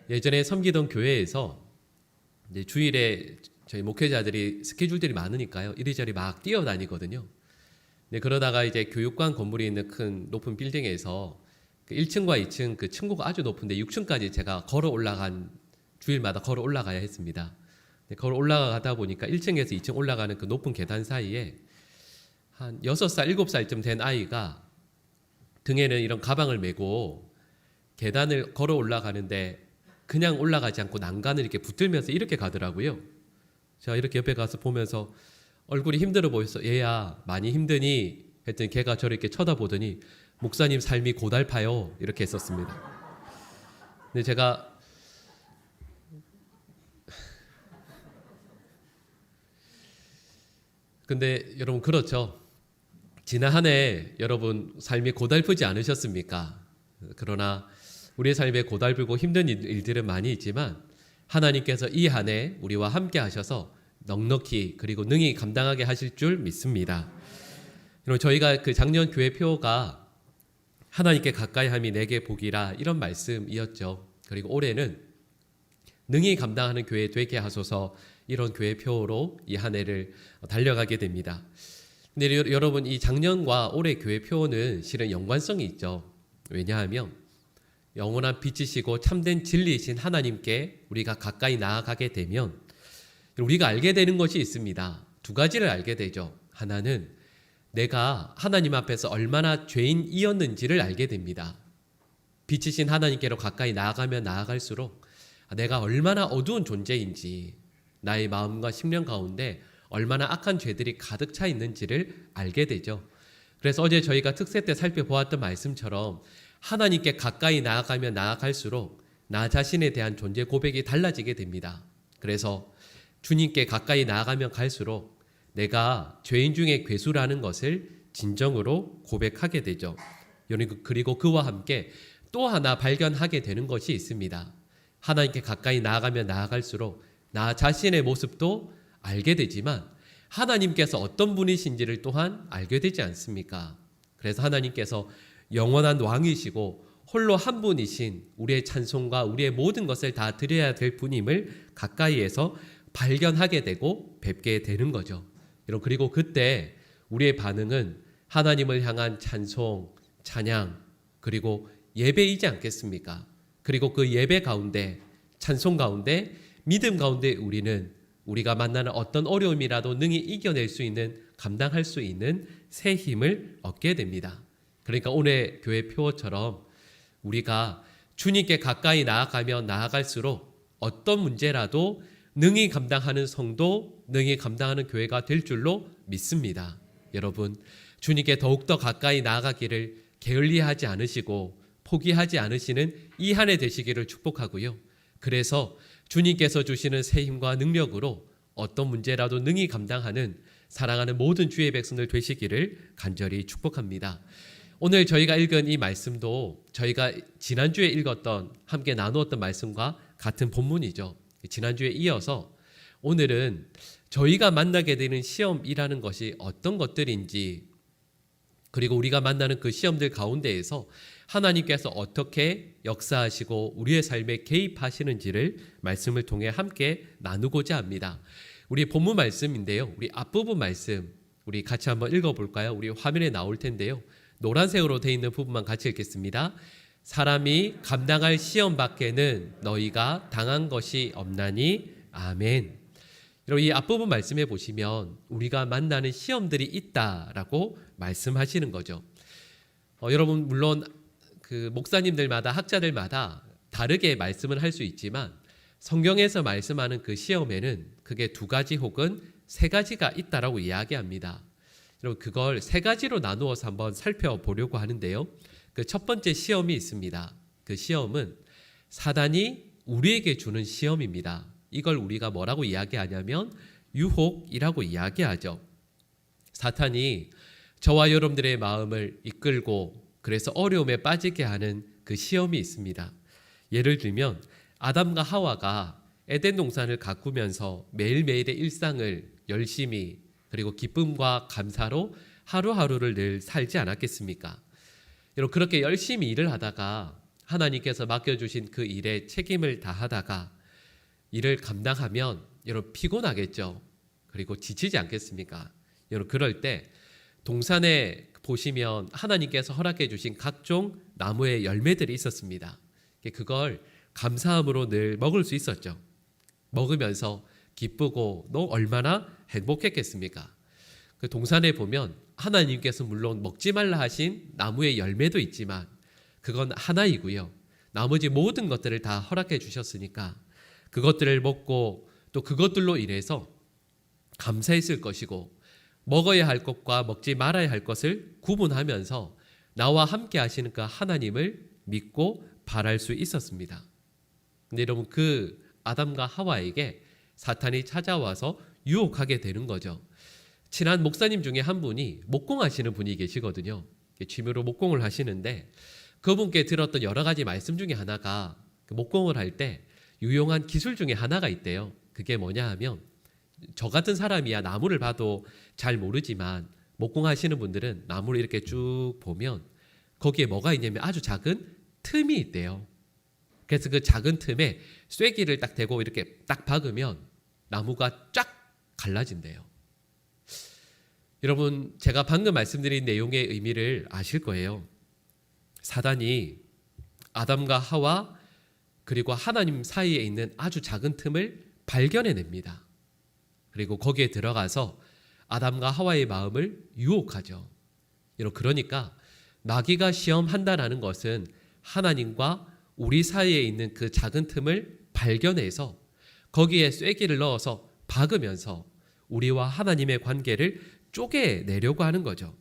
예전에 섬기던 교회에서 이제 주일에 저희 목회자들이 스케줄들이 많으니까요. 이리저리 막 뛰어다니거든요. 네, 그러다가 이제 교육관 건물이 있는 큰 높은 빌딩에서 그 1층과 2층 그 층고가 아주 높은데 6층까지 제가 주일마다 걸어 올라가야 했습니다. 네, 걸어 올라가다 보니까 1층에서 2층 올라가는 그 높은 계단 사이에 한 6살, 7살쯤 된 아이가 등에는 이런 가방을 메고 계단을 걸어 올라가는데 그냥 올라가지 않고 난간을 이렇게 붙들면서 이렇게 가더라고요. 제가 이렇게 옆에 가서 보면서 얼굴이 힘들어 보였어. 얘야 많이 힘드니? 했더니 걔가 저를 이렇게 쳐다보더니 목사님 삶이 고달파요. 이렇게 했었습니다. 근데 제가 근데 여러분 그렇죠. 지난 한 해 여러분 삶이 고달프지 않으셨습니까? 그러나 우리의 삶에 고달프고 힘든 일들은 많이 있지만 하나님께서 이 한 해 우리와 함께 하셔서 넉넉히 그리고 능히 감당하게 하실 줄 믿습니다. 여러분 저희가 그 작년 교회 표가 하나님께 가까이 함이 내게 복이라 이런 말씀이었죠. 그리고 올해는 능히 감당하는 교회 되게 하소서 이런 교회 표로 이 한 해를 달려가게 됩니다. 근데 여러분 이 작년과 올해 교회 표는 실은 연관성이 있죠. 왜냐하면 영원한 빛이시고 참된 진리이신 하나님께 우리가 가까이 나아가게 되면 우리가 알게 되는 것이 있습니다. 두 가지를 알게 되죠. 하나는 내가 하나님 앞에서 얼마나 죄인이었는지를 알게 됩니다. 빛이신 하나님께로 가까이 나아가면 나아갈수록 내가 얼마나 어두운 존재인지 나의 마음과 심령 가운데 얼마나 악한 죄들이 가득 차 있는지를 알게 되죠. 그래서 어제 저희가 특세 때 살펴보았던 말씀처럼 하나님께 가까이 나아가면 나아갈수록 나 자신에 대한 존재 고백이 달라지게 됩니다. 그래서 주님께 가까이 나아가면 갈수록 내가 죄인 중에 괴수라는 것을 진정으로 고백하게 되죠. 그리고 그와 함께 또 하나 발견하게 되는 것이 있습니다. 하나님께 가까이 나아가면 나아갈수록 나 자신의 모습도 알게 되지만 하나님께서 어떤 분이신지를 또한 알게 되지 않습니까? 그래서 하나님께서 영원한 왕이시고 홀로 한 분이신 우리의 찬송과 우리의 모든 것을 다 드려야 될 분임을 가까이에서 발견하게 되고 뵙게 되는 거죠. 그리고 그때 우리의 반응은 하나님을 향한 찬송, 찬양, 그리고 예배이지 않겠습니까? 그리고 그 예배 가운데, 찬송 가운데, 믿음 가운데 우리는 우리가 만나는 어떤 어려움이라도 능히 이겨낼 수 있는, 감당할 수 있는 새 힘을 얻게 됩니다. 그러니까 오늘 교회 표어처럼 우리가 주님께 가까이 나아가면 나아갈수록 어떤 문제라도 능히 감당하는 성도, 능히 감당하는 교회가 될 줄로 믿습니다. 여러분, 주님께 더욱더 가까이 나아가기를 게을리하지 않으시고 포기하지 않으시는 이 한 해 되시기를 축복하고요. 그래서 주님께서 주시는 새 힘과 능력으로 어떤 문제라도 능히 감당하는 사랑하는 모든 주의 백성들 되시기를 간절히 축복합니다. 오늘 저희가 읽은 이 말씀도 저희가 지난주에 읽었던 함께 나누었던 말씀과 같은 본문이죠. 지난주에 이어서 오늘은 저희가 만나게 되는 시험이라는 것이 어떤 것들인지 그리고 우리가 만나는 그 시험들 가운데에서 하나님께서 어떻게 역사하시고 우리의 삶에 개입하시는지를 말씀을 통해 함께 나누고자 합니다. 우리 본문 말씀인데요. 우리 앞부분 말씀 우리 같이 한번 읽어볼까요? 우리 화면에 나올 텐데요. 노란색으로 되어 있는 부분만 같이 읽겠습니다. 사람이 감당할 시험 밖에는 너희가 당한 것이 없나니 아멘. 여러분 이 앞부분 말씀해 보시면 우리가 만나는 시험들이 있다라고 말씀하시는 거죠. 여러분 물론 그 목사님들마다 학자들마다 다르게 말씀을 할 수 있지만 성경에서 말씀하는 그 시험에는 그게 두 가지 혹은 세 가지가 있다라고 이야기합니다. 여러분 그걸 세 가지로 나누어서 한번 살펴보려고 하는데요. 그 첫 번째 시험이 있습니다. 그 시험은 사단이 우리에게 주는 시험입니다. 이걸 우리가 뭐라고 이야기하냐면 유혹이라고 이야기하죠. 사탄이 저와 여러분들의 마음을 이끌고 그래서 어려움에 빠지게 하는 그 시험이 있습니다. 예를 들면 아담과 하와가 에덴 동산을 가꾸면서 매일매일의 일상을 열심히 그리고 기쁨과 감사로 하루하루를 늘 살지 않았겠습니까? 여러분 그렇게 열심히 일을 하다가 하나님께서 맡겨주신 그 일에 책임을 다하다가 일을 감당하면 여러분 피곤하겠죠. 그리고 지치지 않겠습니까? 여러분 그럴 때 동산에 보시면 하나님께서 허락해 주신 각종 나무의 열매들이 있었습니다. 그걸 감사함으로 늘 먹을 수 있었죠. 먹으면서 기쁘고 너 얼마나 행복했겠습니까? 그 동산에 보면 하나님께서 물론 먹지 말라 하신 나무의 열매도 있지만 그건 하나이고요. 나머지 모든 것들을 다 허락해 주셨으니까 그것들을 먹고 또 그것들로 인해서 감사했을 것이고 먹어야 할 것과 먹지 말아야 할 것을 구분하면서 나와 함께 하시는 그 하나님을 믿고 바랄 수 있었습니다. 근데 여러분 그 아담과 하와에게 사탄이 찾아와서 유혹하게 되는 거죠. 친한 목사님 중에 한 분이 목공하시는 분이 계시거든요. 취미로 목공을 하시는데 그분께 들었던 여러 가지 말씀 중에 하나가 목공을 할 때 유용한 기술 중에 하나가 있대요. 그게 뭐냐 하면 저 같은 사람이야 나무를 봐도 잘 모르지만 목공하시는 분들은 나무를 이렇게 쭉 보면 거기에 뭐가 있냐면 아주 작은 틈이 있대요. 그래서 그 작은 틈에 쐐기를 딱 대고 이렇게 딱 박으면 나무가 쫙 갈라진대요. 여러분 제가 방금 말씀드린 내용의 의미를 아실 거예요. 사단이 아담과 하와 그리고 하나님 사이에 있는 아주 작은 틈을 발견해냅니다. 그리고 거기에 들어가서 아담과 하와의 마음을 유혹하죠. 그러니까 마귀가 시험한다는 것은 하나님과 우리 사이에 있는 그 작은 틈을 발견해서 거기에 쐐기를 넣어서 박으면서 우리와 하나님의 관계를 쪼개내려고 하는 거죠.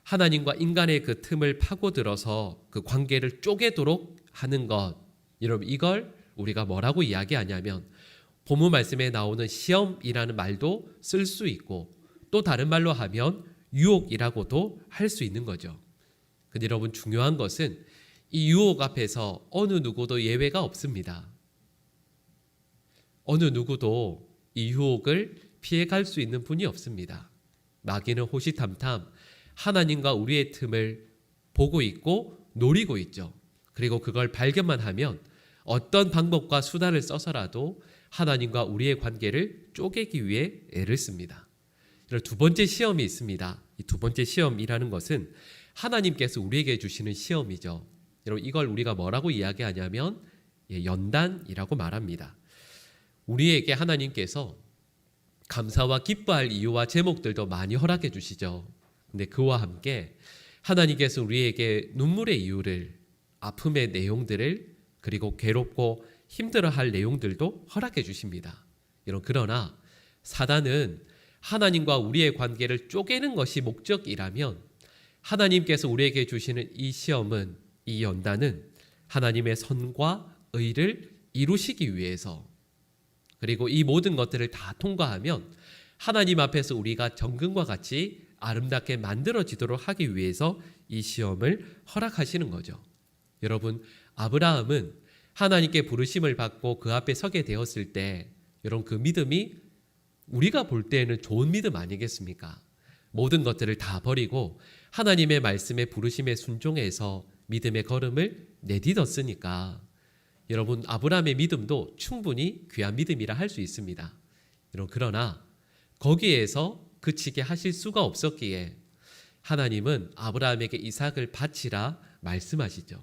하나님과 인간의 그 틈을 파고들어서 그 관계를 쪼개도록 하는 것. 여러분 이걸 우리가 뭐라고 이야기하냐면 본문 말씀에 나오는 시험이라는 말도 쓸 수 있고 또 다른 말로 하면 유혹이라고도 할 수 있는 거죠. 근데 여러분 중요한 것은 이 유혹 앞에서 어느 누구도 예외가 없습니다. 어느 누구도 이 유혹을 피해갈 수 있는 분이 없습니다. 마귀는 호시탐탐 하나님과 우리의 틈을 보고 있고 노리고 있죠. 그리고 그걸 발견만 하면 어떤 방법과 수단을 써서라도 하나님과 우리의 관계를 쪼개기 위해 애를 씁니다. 두 번째 시험이 있습니다. 이 두 번째 시험이라는 것은 하나님께서 우리에게 주시는 시험이죠. 여러분 이걸 우리가 뭐라고 이야기하냐면 연단이라고 말합니다. 우리에게 하나님께서 감사와 기뻐할 이유와 제목들도 많이 허락해 주시죠. 근데 그와 함께 하나님께서 우리에게 눈물의 이유를, 아픔의 내용들을, 그리고 괴롭고 힘들어할 내용들도 허락해 주십니다. 그러나 사단은 하나님과 우리의 관계를 쪼개는 것이 목적이라면 하나님께서 우리에게 주시는 이 시험은, 이 연단은 하나님의 선과 의를 이루시기 위해서, 그리고 이 모든 것들을 다 통과하면 하나님 앞에서 우리가 정금과 같이 아름답게 만들어지도록 하기 위해서 이 시험을 허락하시는 거죠. 여러분 아브라함은 하나님께 부르심을 받고 그 앞에 서게 되었을 때 여러분 그 믿음이 우리가 볼 때에는 좋은 믿음 아니겠습니까? 모든 것들을 다 버리고 하나님의 말씀에 부르심에 순종해서 믿음의 걸음을 내딛었으니까 여러분 아브라함의 믿음도 충분히 귀한 믿음이라 할 수 있습니다. 여러분 그러나 거기에서 그치게 하실 수가 없었기에 하나님은 아브라함에게 이삭을 바치라 말씀하시죠.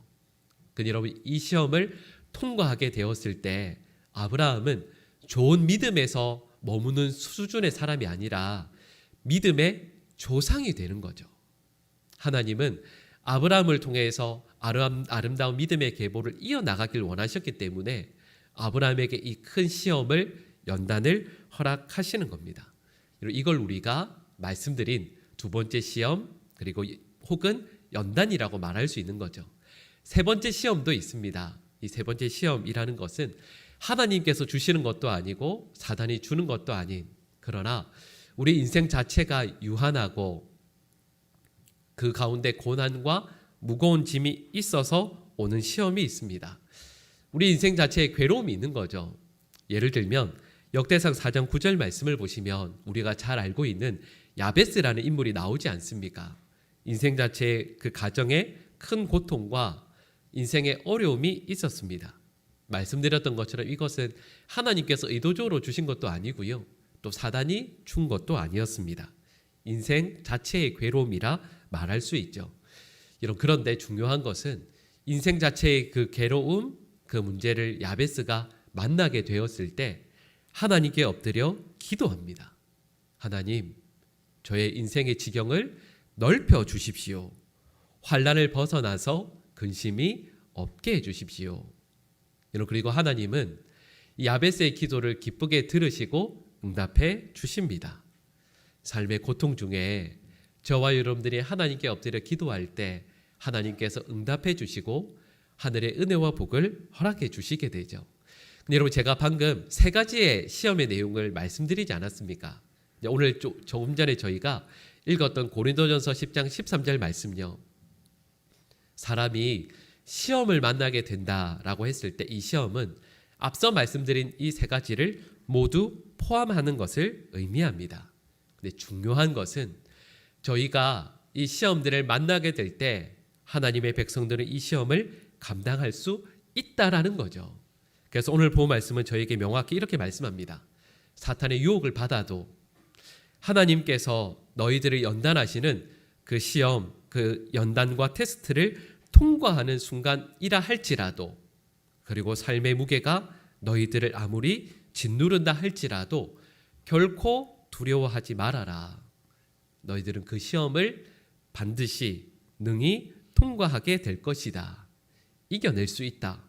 근데 여러분 이 시험을 통과하게 되었을 때 아브라함은 좋은 믿음에서 머무는 수준의 사람이 아니라 믿음의 조상이 되는 거죠. 하나님은 아브라함을 통해서 아름다운 믿음의 계보를 이어나가길 원하셨기 때문에 아브라함에게 이 큰 시험을 연단을 허락하시는 겁니다. 이걸 우리가 말씀드린 두 번째 시험 그리고 혹은 연단이라고 말할 수 있는 거죠. 세 번째 시험도 있습니다. 이 세 번째 시험이라는 것은 하나님께서 주시는 것도 아니고 사단이 주는 것도 아닌, 그러나 우리 인생 자체가 유한하고 그 가운데 고난과 무거운 짐이 있어서 오는 시험이 있습니다. 우리 인생 자체에 괴로움이 있는 거죠. 예를 들면 역대상 4장 9절 말씀을 보시면 우리가 잘 알고 있는 야베스라는 인물이 나오지 않습니까? 인생 자체의 그 가정에 큰 고통과 인생에 어려움이 있었습니다. 말씀드렸던 것처럼 이것은 하나님께서 의도적으로 주신 것도 아니고요. 또 사단이 준 것도 아니었습니다. 인생 자체의 괴로움이라 말할 수 있죠. 그런데 중요한 것은 인생 자체의 그 괴로움, 그 문제를 야베스가 만나게 되었을 때 하나님께 엎드려 기도합니다. 하나님, 저의 인생의 지경을 넓혀 주십시오. 환난을 벗어나서 근심이 없게 해주십시오. 그리고 하나님은 야베스의 기도를 기쁘게 들으시고 응답해 주십니다. 삶의 고통 중에 저와 여러분들이 하나님께 엎드려 기도할 때 하나님께서 응답해 주시고 하늘의 은혜와 복을 허락해 주시게 되죠. 근데 여러분, 제가 방금 세 가지의 시험의 내용을 말씀드리지 않았습니까? 오늘 조금 전에 저희가 읽었던 고린도전서 10장 13절 말씀요. 사람이 시험을 만나게 된다라고 했을 때 이 시험은 앞서 말씀드린 이 세 가지를 모두 포함하는 것을 의미합니다. 근데 중요한 것은 저희가 이 시험들을 만나게 될 때 하나님의 백성들은 이 시험을 감당할 수 있다라는 거죠. 그래서 오늘 본 말씀은 저에게 명확히 이렇게 말씀합니다. 사탄의 유혹을 받아도 하나님께서 너희들을 연단하시는 그 시험, 그 연단과 테스트를 통과하는 순간이라 할지라도, 그리고 삶의 무게가 너희들을 아무리 짓누른다 할지라도 결코 두려워하지 말아라. 너희들은 그 시험을 반드시 능히 통과하게 될 것이다. 이겨낼 수 있다.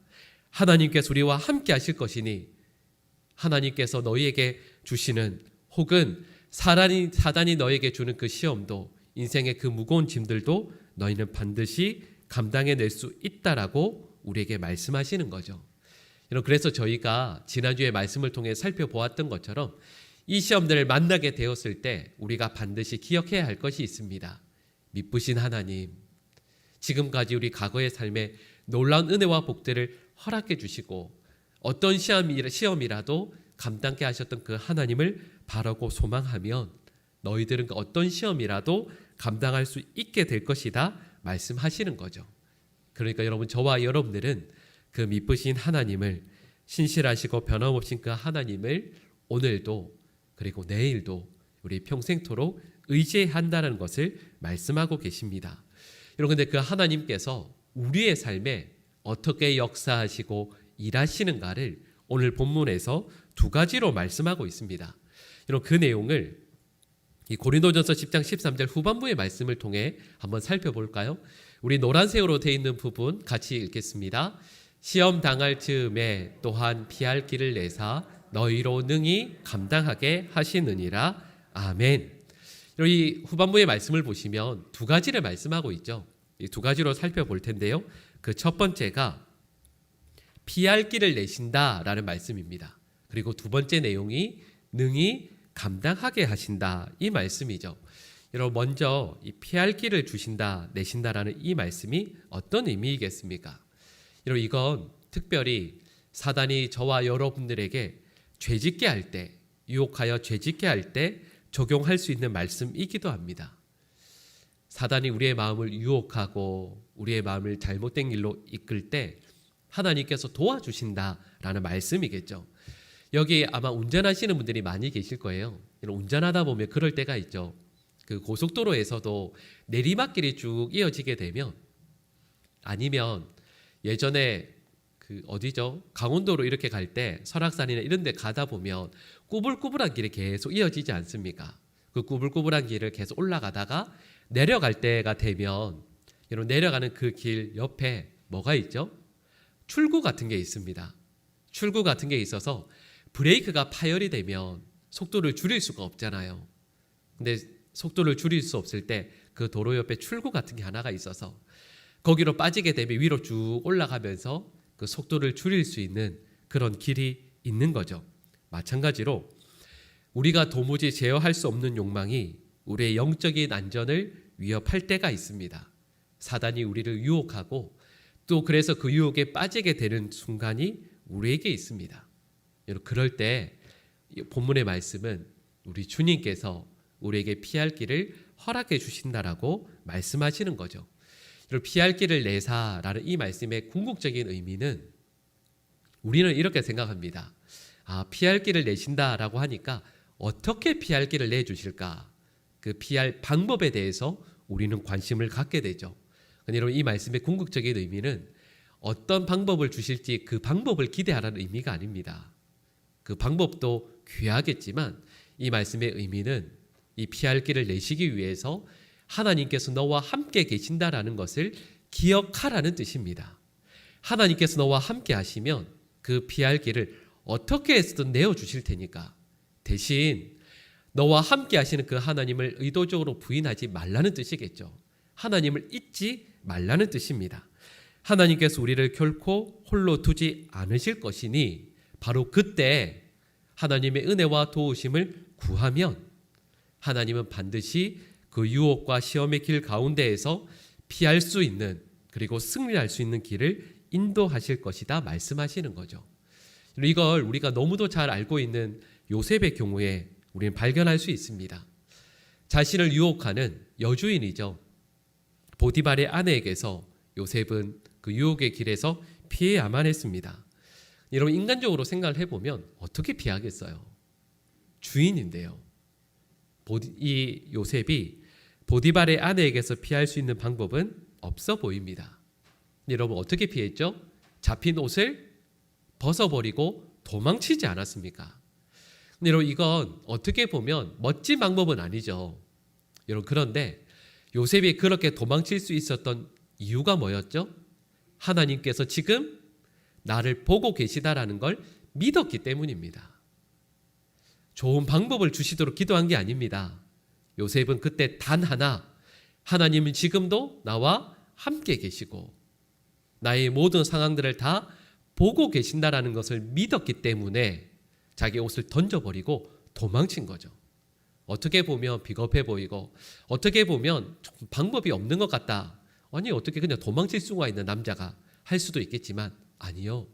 하나님께서 우리와 함께 하실 것이니 하나님께서 너희에게 주시는, 혹은 사단이 너에게 주는 그 시험도, 인생의 그 무거운 짐들도 너희는 반드시 감당해낼 수 있다라고 우리에게 말씀하시는 거죠. 그래서 저희가 지난주에 말씀을 통해 살펴보았던 것처럼 이 시험들을 만나게 되었을 때 우리가 반드시 기억해야 할 것이 있습니다. 미쁘신 하나님, 지금까지 우리 과거의 삶에 놀라운 은혜와 복들을 허락해 주시고 어떤 시험이라도 감당케 하셨던 그 하나님을 바라고 소망하면 너희들은 어떤 시험이라도 감당할 수 있게 될 것이다 말씀하시는 거죠. 그러니까 여러분, 저와 여러분들은 그 미쁘신 하나님을, 신실하시고 변함없인 그 하나님을 오늘도 그리고 내일도 우리 평생토록 의지한다는 것을 말씀하고 계십니다. 여러분, 근데 그 하나님께서 우리의 삶에 어떻게 역사하시고 일하시는가를 오늘 본문에서 두 가지로 말씀하고 있습니다. 여러분, 그 내용을 이 고린도전서 10장 13절 후반부의 말씀을 통해 한번 살펴볼까요? 우리 노란색으로 되어 있는 부분 같이 읽겠습니다. 시험 당할 즈음에 또한 피할 길을 내사 너희로 능히 감당하게 하시느니라. 아멘. 이 후반부의 말씀을 보시면 두 가지를 말씀하고 있죠. 이 두 가지로 살펴볼 텐데요. 그 첫 번째가 피할 길을 내신다라는 말씀입니다. 그리고 두 번째 내용이 능히 감당하게 하신다, 이 말씀이죠. 여러분, 먼저 이 피할 길을 주신다, 내신다라는 이 말씀이 어떤 의미이겠습니까? 여러분, 이건 특별히 사단이 저와 여러분들에게 죄짓게 할 때, 유혹하여 죄짓게 할 때 적용할 수 있는 말씀이기도 합니다. 사단이 우리의 마음을 유혹하고 우리의 마음을 잘못된 길로 이끌 때 하나님께서 도와주신다라는 말씀이겠죠. 여기 아마 운전하시는 분들이 많이 계실 거예요. 운전하다 보면 그럴 때가 있죠. 그 고속도로에서도 내리막길이 쭉 이어지게 되면, 아니면 예전에 그 어디죠? 강원도로 이렇게 갈 때 설악산이나 이런 데 가다 보면 꾸불꾸불한 길이 계속 이어지지 않습니까? 그 꾸불꾸불한 길을 계속 올라가다가 내려갈 때가 되면, 여러분, 내려가는 그 길 옆에 뭐가 있죠? 출구 같은 게 있습니다. 출구 같은 게 있어서 브레이크가 파열이 되면 속도를 줄일 수가 없잖아요. 근데 속도를 줄일 수 없을 때 그 도로 옆에 출구 같은 게 하나가 있어서 거기로 빠지게 되면 위로 쭉 올라가면서 그 속도를 줄일 수 있는 그런 길이 있는 거죠. 마찬가지로 우리가 도무지 제어할 수 없는 욕망이 우리의 영적인 안전을 위협할 때가 있습니다. 사단이 우리를 유혹하고 또 그래서 그 유혹에 빠지게 되는 순간이 우리에게 있습니다. 여러분, 그럴 때 본문의 말씀은 우리 주님께서 우리에게 피할 길을 허락해 주신다라고 말씀하시는 거죠. 피할 길을 내사라는 이 말씀의 궁극적인 의미는 우리는 이렇게 생각합니다. 피할 길을 내신다라고 하니까 어떻게 피할 길을 내주실까? 그 피할 방법에 대해서 우리는 관심을 갖게 되죠. 근데 여러분, 이 말씀의 궁극적인 의미는 어떤 방법을 주실지 그 방법을 기대하라는 의미가 아닙니다. 그 방법도 귀하겠지만 이 말씀의 의미는 이 피할 길을 내시기 위해서 하나님께서 너와 함께 계신다라는 것을 기억하라는 뜻입니다. 하나님께서 너와 함께 하시면 그 피할 길을 어떻게 해서든 내어주실 테니까 대신 너와 함께 하시는 그 하나님을 의도적으로 부인하지 말라는 뜻이겠죠. 하나님을 잊지 말라는 뜻입니다. 하나님께서 우리를 결코 홀로 두지 않으실 것이니 바로 그때 하나님의 은혜와 도우심을 구하면 하나님은 반드시 그 유혹과 시험의 길 가운데에서 피할 수 있는 그리고 승리할 수 있는 길을 인도하실 것이다 말씀하시는 거죠. 이걸 우리가 너무도 잘 알고 있는 요셉의 경우에 우리는 발견할 수 있습니다. 자신을 유혹하는 여주인이죠. 보디발의 아내에게서 요셉은 그 유혹의 길에서 피해야만 했습니다. 여러분, 인간적으로 생각을 해보면 어떻게 피하겠어요? 주인인데요. 이 요셉이 보디발의 아내에게서 피할 수 있는 방법은 없어 보입니다. 여러분, 어떻게 피했죠? 잡힌 옷을 벗어버리고 도망치지 않았습니까? 근데 여러분, 이건 어떻게 보면 멋진 방법은 아니죠. 여러분, 그런데 요셉이 그렇게 도망칠 수 있었던 이유가 뭐였죠? 하나님께서 지금 나를 보고 계시다라는 걸 믿었기 때문입니다. 좋은 방법을 주시도록 기도한 게 아닙니다. 요셉은 그때 단 하나, 하나님은 지금도 나와 함께 계시고 나의 모든 상황들을 다 보고 계신다라는 것을 믿었기 때문에 자기 옷을 던져버리고 도망친 거죠. 어떻게 보면 비겁해 보이고 어떻게 보면 좀 방법이 없는 것 같다. 아니, 어떻게 그냥 도망칠 수가 있는 남자가 할 수도 있겠지만 아니요.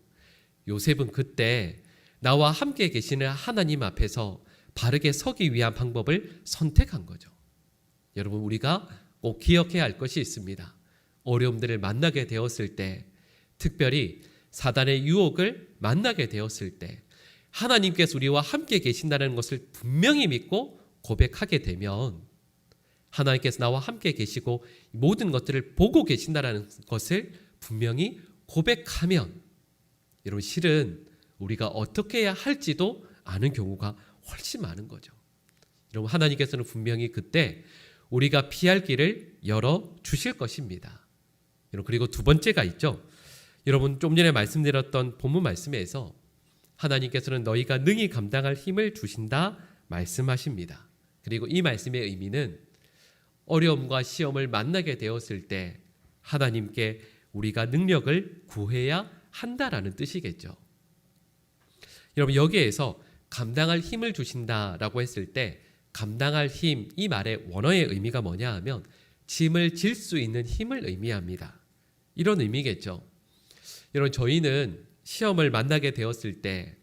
요셉은 그때 나와 함께 계시는 하나님 앞에서 바르게 서기 위한 방법을 선택한 거죠. 여러분, 우리가 꼭 기억해야 할 것이 있습니다. 어려움들을 만나게 되었을 때, 특별히 사단의 유혹을 만나게 되었을 때 하나님께서 우리와 함께 계신다는 것을 분명히 믿고 고백하게 되면 하나님께서 나와 함께 계시고 모든 것들을 보고 계신다는 것을 분명히 고백하면 여러분, 실은 우리가 어떻게 해야 할지도 아는 경우가 훨씬 많은 거죠. 여러분, 하나님께서는 분명히 그때 우리가 피할 길을 열어 주실 것입니다. 여러분, 그리고 두 번째가 있죠. 여러분, 좀 전에 말씀드렸던 본문 말씀에서 하나님께서는 너희가 능히 감당할 힘을 주신다 말씀하십니다. 그리고 이 말씀의 의미는 어려움과 시험을 만나게 되었을 때 하나님께 우리가 능력을 구해야 한다라는 뜻이겠죠. 여러분, 여기에서 감당할 힘을 주신다라고 했을 때 감당할 힘, 이 말의 원어의 의미가 뭐냐 하면 짐을 질 수 있는 힘을 의미합니다. 이런 의미겠죠. 여러분, 저희는 시험을 만나게 되었을 때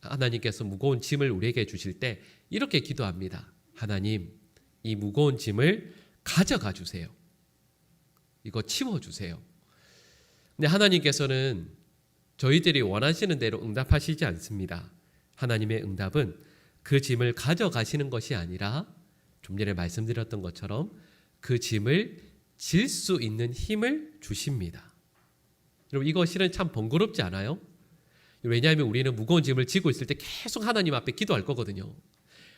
하나님께서 무거운 짐을 우리에게 주실 때 이렇게 기도합니다. 하나님, 이 무거운 짐을 가져가 주세요. 이거 치워주세요. 근데 하나님께서는 저희들이 원하시는 대로 응답하시지 않습니다. 하나님의 응답은 그 짐을 가져가시는 것이 아니라 좀 전에 말씀드렸던 것처럼 그 짐을 질 수 있는 힘을 주십니다. 여러분, 이거 실은 참 번거롭지 않아요? 왜냐하면 우리는 무거운 짐을 지고 있을 때 계속 하나님 앞에 기도할 거거든요.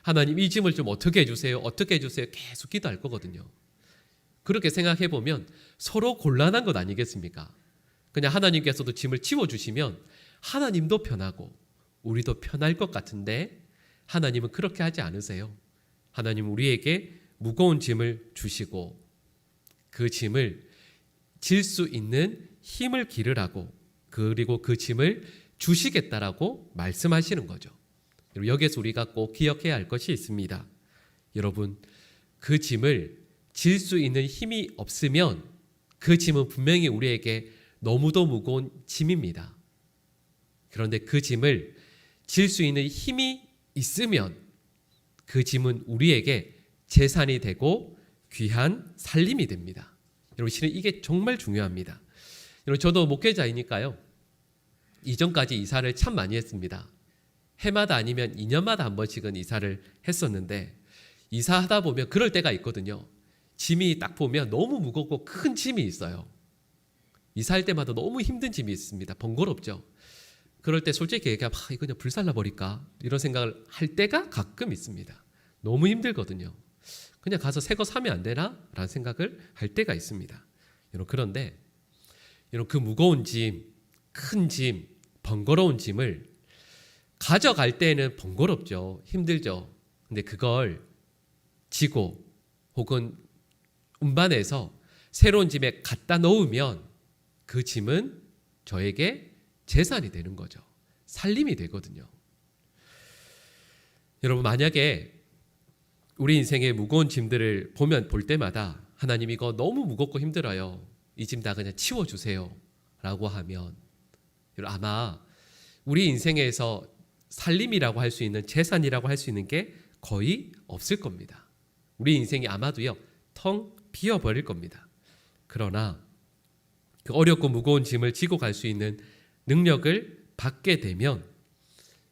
하나님, 이 짐을 좀 어떻게 해주세요? 어떻게 해주세요? 계속 기도할 거거든요. 그렇게 생각해 보면 서로 곤란한 것 아니겠습니까? 그냥 하나님께서도 짐을 치워주시면 하나님도 편하고 우리도 편할 것 같은데 하나님은 그렇게 하지 않으세요. 하나님은 우리에게 무거운 짐을 주시고 그 짐을 질 수 있는 힘을 기르라고, 그리고 그 짐을 주시겠다라고 말씀하시는 거죠. 여기에서 우리가 꼭 기억해야 할 것이 있습니다. 여러분, 그 짐을 질 수 있는 힘이 없으면 그 짐은 분명히 우리에게 너무도 무거운 짐입니다. 그런데 그 짐을 질 수 있는 힘이 있으면 그 짐은 우리에게 재산이 되고 귀한 살림이 됩니다. 여러분 실은 이게 정말 중요합니다. 여러분 저도 목회자이니까요. 이전까지 이사를 참 많이 했습니다. 해마다 아니면 2년마다 한 번씩은 이사를 했었는데 이사하다 보면 그럴 때가 있거든요. 짐이 딱 보면 너무 무겁고 큰 짐이 있어요. 이사할 때마다 너무 힘든 짐이 있습니다. 번거롭죠. 그럴 때 솔직히 얘기하면 이거 그냥 불살라 버릴까 이런 생각을 할 때가 가끔 있습니다. 너무 힘들거든요. 그냥 가서 새 거 사면 안 되나? 라는 생각을 할 때가 있습니다. 여러분 그런데 여러분 그 무거운 짐, 큰 짐, 번거로운 짐을 가져갈 때는 번거롭죠. 힘들죠. 근데 그걸 지고 혹은 운반해서 새로운 짐에 갖다 놓으면 그 짐은 저에게 재산이 되는 거죠. 살림이 되거든요. 여러분 만약에 우리 인생의 무거운 짐들을 볼 때마다 하나님 이거 너무 무겁고 힘들어요. 이 짐 다 그냥 치워주세요. 라고 하면 아마 우리 인생에서 살림이라고 할 수 있는 재산이라고 할 수 있는 게 거의 없을 겁니다. 우리 인생이 아마도요 텅 비어버릴 겁니다. 그러나 그 어렵고 무거운 짐을 지고 갈 수 있는 능력을 받게 되면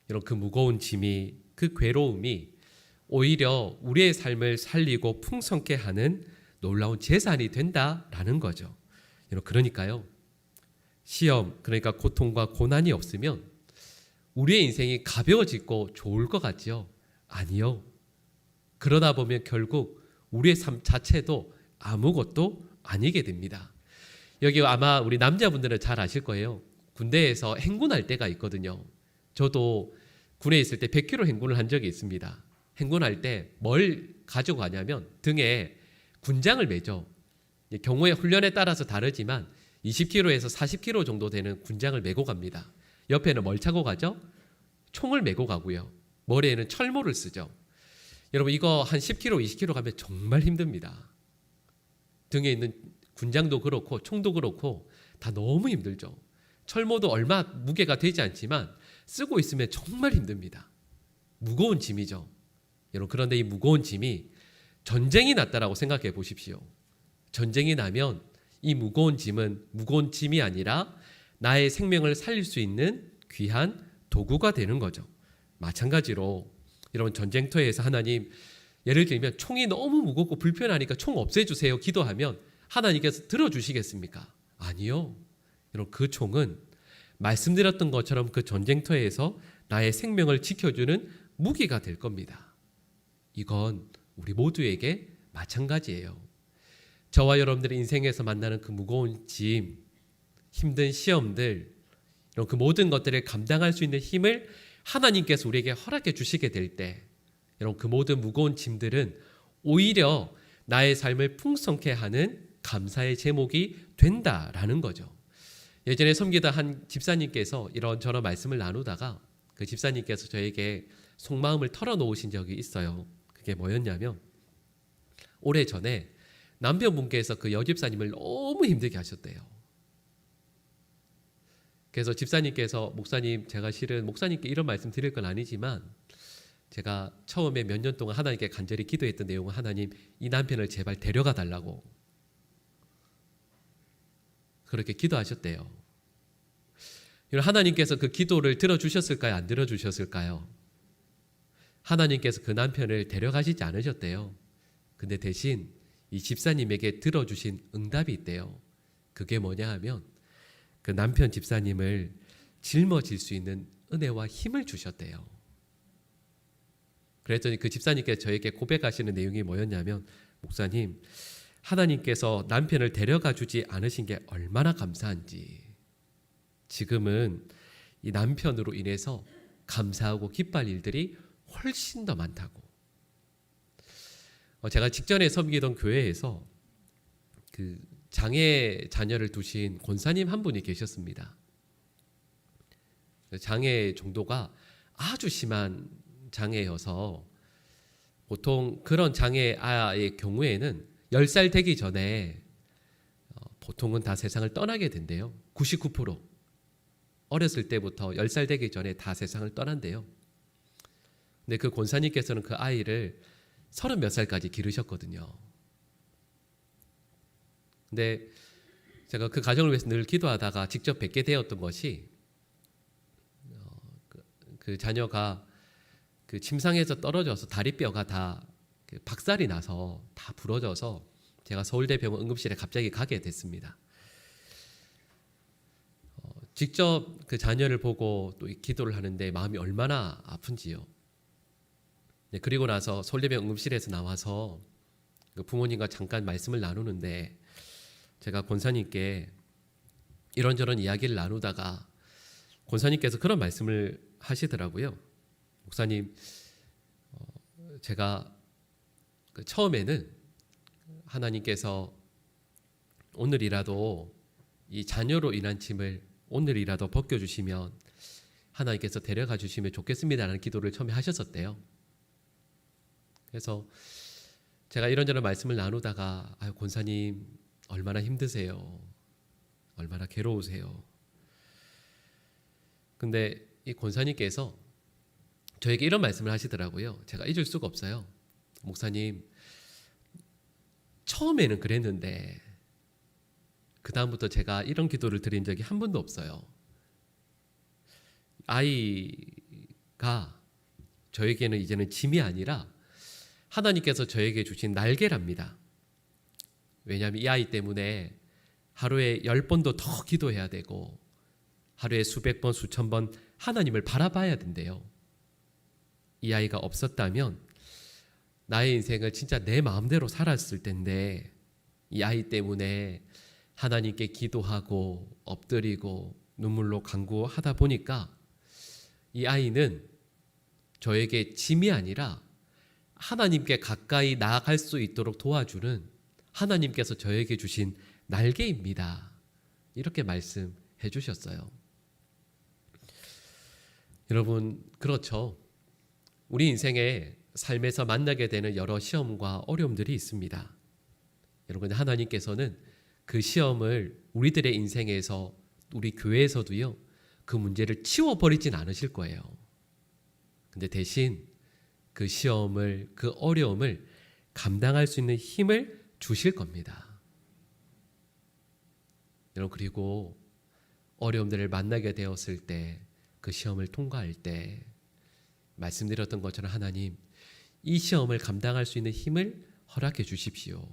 여러분 그 무거운 짐이 그 괴로움이 오히려 우리의 삶을 살리고 풍성케 하는 놀라운 재산이 된다라는 거죠. 여러분 그러니까요 시험 그러니까 고통과 고난이 없으면 우리의 인생이 가벼워지고 좋을 것 같지요? 아니요. 그러다 보면 결국 우리의 삶 자체도 아무것도 아니게 됩니다. 여기 아마 우리 남자분들은 잘 아실 거예요. 군대에서 행군할 때가 있거든요. 저도 군에 있을 때 100km 행군을 한 적이 있습니다. 행군할 때 뭘 가지고 가냐면 등에 군장을 매죠. 경우의 훈련에 따라서 다르지만 20km에서 40km 정도 되는 군장을 메고 갑니다. 옆에는 뭘 차고 가죠? 총을 메고 가고요. 머리에는 철모를 쓰죠. 여러분 이거 한 10km, 20km 가면 정말 힘듭니다. 등에 있는 군장도 그렇고 총도 그렇고 다 너무 힘들죠. 철모도 얼마 무게가 되지 않지만 쓰고 있으면 정말 힘듭니다. 무거운 짐이죠. 여러분 그런데 이 무거운 짐이 전쟁이 났다라고 생각해 보십시오. 전쟁이 나면 이 무거운 짐은 무거운 짐이 아니라 나의 생명을 살릴 수 있는 귀한 도구가 되는 거죠. 마찬가지로 여러분 전쟁터에서 하나님 예를 들면 총이 너무 무겁고 불편하니까 총 없애주세요 기도하면 하나님께서 들어주시겠습니까? 아니요. 여러분 그 총은 말씀드렸던 것처럼 그 전쟁터에서 나의 생명을 지켜주는 무기가 될 겁니다. 이건 우리 모두에게 마찬가지예요. 저와 여러분들의 인생에서 만나는 그 무거운 짐, 힘든 시험들, 이런 그 모든 것들을 감당할 수 있는 힘을 하나님께서 우리에게 허락해 주시게 될 때, 여러분 그 모든 무거운 짐들은 오히려 나의 삶을 풍성케 하는 감사의 제목이 된다라는 거죠. 예전에 섬기다 한 집사님께서 이런저런 말씀을 나누다가 그 집사님께서 저에게 속마음을 털어놓으신 적이 있어요. 그게 뭐였냐면 오래전에 남편분께서 그 여집사님을 너무 힘들게 하셨대요. 그래서 집사님께서 목사님 제가 실은 목사님께 이런 말씀 드릴 건 아니지만 제가 처음에 몇 년 동안 하나님께 간절히 기도했던 내용은 하나님 이 남편을 제발 데려가 달라고 그렇게 기도하셨대요. 하나님께서 그 기도를 들어주셨을까요? 안 들어주셨을까요? 하나님께서 그 남편을 데려가시지 않으셨대요. 근데 대신 이 집사님에게 들어주신 응답이 있대요. 그게 뭐냐 하면 그 남편 집사님을 짊어질 수 있는 은혜와 힘을 주셨대요. 그랬더니 그 집사님께서 저에게 고백하시는 내용이 뭐였냐면 목사님 하나님께서 남편을 데려가 주지 않으신 게 얼마나 감사한지 지금은 이 남편으로 인해서 감사하고 기뻐할 일들이 훨씬 더 많다고. 제가 직전에 섬기던 교회에서 그 장애 자녀를 두신 권사님 한 분이 계셨습니다. 장애 정도가 아주 심한 장애여서 보통 그런 장애 아이의 경우에는 10살 되기 전에 보통은 다 세상을 떠나게 된대요. 99% 어렸을 때부터 10살 되기 전에 다 세상을 떠난대요. 근데 그 권사님께서는 그 아이를 30몇 살까지 기르셨거든요. 근데 제가 그 가정을 위해서 늘 기도하다가 직접 뵙게 되었던 것이 그 자녀가 그 침상에서 떨어져서 다리뼈가 다 박살이 나서 다 부러져서 제가 서울대병원 응급실에 갑자기 가게 됐습니다. 직접 그 자녀를 보고 또 기도를 하는데 마음이 얼마나 아픈지요. 네, 그리고 나서 서울대병원 응급실에서 나와서 그 부모님과 잠깐 말씀을 나누는데 제가 권사님께 이런저런 이야기를 나누다가 권사님께서 그런 말씀을 하시더라고요. 목사님, 제가 처음에는 하나님께서 오늘이라도 이 자녀로 인한 짐을 오늘이라도 벗겨주시면 하나님께서 데려가 주시면 좋겠습니다라는 기도를 처음에 하셨었대요. 그래서 제가 이런저런 말씀을 나누다가 권사님 얼마나 힘드세요? 얼마나 괴로우세요? 근데 이 권사님께서 저에게 이런 말씀을 하시더라고요. 제가 잊을 수가 없어요. 목사님, 처음에는 그랬는데 그 다음부터 제가 이런 기도를 드린 적이 한 번도 없어요. 아이가 저에게는 이제는 짐이 아니라 하나님께서 저에게 주신 날개랍니다. 왜냐하면 이 아이 때문에 하루에 10번도 더 기도해야 되고 하루에 수백 번, 수천 번 하나님을 바라봐야 된대요. 이 아이가 없었다면 나의 인생을 진짜 내 마음대로 살았을 텐데 이 아이 때문에 하나님께 기도하고 엎드리고 눈물로 간구하다 보니까 이 아이는 저에게 짐이 아니라 하나님께 가까이 나아갈 수 있도록 도와주는 하나님께서 저에게 주신 날개입니다. 이렇게 말씀해 주셨어요. 여러분, 그렇죠. 우리 인생에 삶에서 만나게 되는 여러 시험과 어려움들이 있습니다. 여러분, 하나님께서는 그 시험을 우리들의 인생에서 우리 교회에서도요, 그 문제를 치워버리진 않으실 거예요. 근데 대신 그 시험을, 그 어려움을 감당할 수 있는 힘을 주실 겁니다. 여러분, 그리고 어려움들을 만나게 되었을 때, 그 시험을 통과할 때 말씀드렸던 것처럼 하나님, 이 시험을 감당할 수 있는 힘을 허락해 주십시오.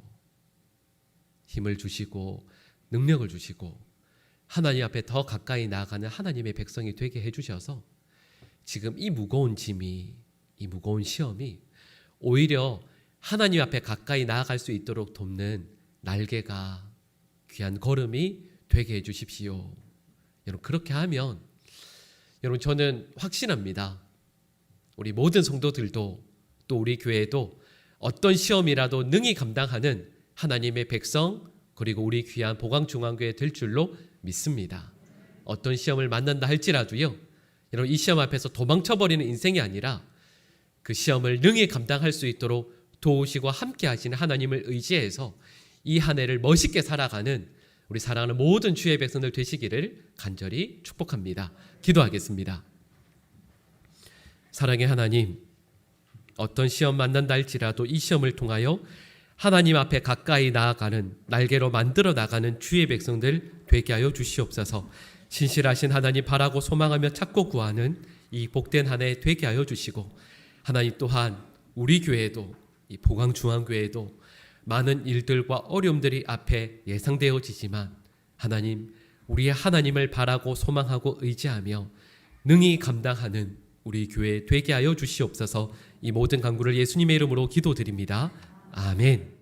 힘을 주시고 능력을 주시고 하나님 앞에 더 가까이 나아가는 하나님의 백성이 되게 해주셔서 지금 이 무거운 짐이, 이 무거운 시험이 오히려 하나님 앞에 가까이 나아갈 수 있도록 돕는 날개가, 귀한 걸음이 되게 해주십시오. 여러분, 그렇게 하면 여러분, 저는 확신합니다. 우리 모든 성도들도 또 우리 교회도 어떤 시험이라도 능히 감당하는 하나님의 백성, 그리고 우리 귀한 보강중앙교회 될 줄로 믿습니다. 어떤 시험을 만난다 할지라도요, 여러분, 이 시험 앞에서 도망쳐버리는 인생이 아니라 그 시험을 능히 감당할 수 있도록 도우시고 함께 하시는 하나님을 의지해서 이 한 해를 멋있게 살아가는 우리 사랑하는 모든 주의 백성들 되시기를 간절히 축복합니다. 기도하겠습니다. 사랑의 하나님, 어떤 시험 만난다 할지라도 이 시험을 통하여 하나님 앞에 가까이 나아가는, 날개로 만들어 나가는 주의 백성들 되게 하여 주시옵소서. 신실하신 하나님 바라고 소망하며 찾고 구하는 이 복된 한 해 되게 하여 주시고, 하나님 또한 우리 교회도, 이 보강중앙교회도 많은 일들과 어려움들이 앞에 예상되어지지만 하나님, 우리의 하나님을 바라고 소망하고 의지하며 능히 감당하는 우리 교회 되게 하여 주시옵소서. 이 모든 간구를 예수님의 이름으로 기도드립니다. 아멘.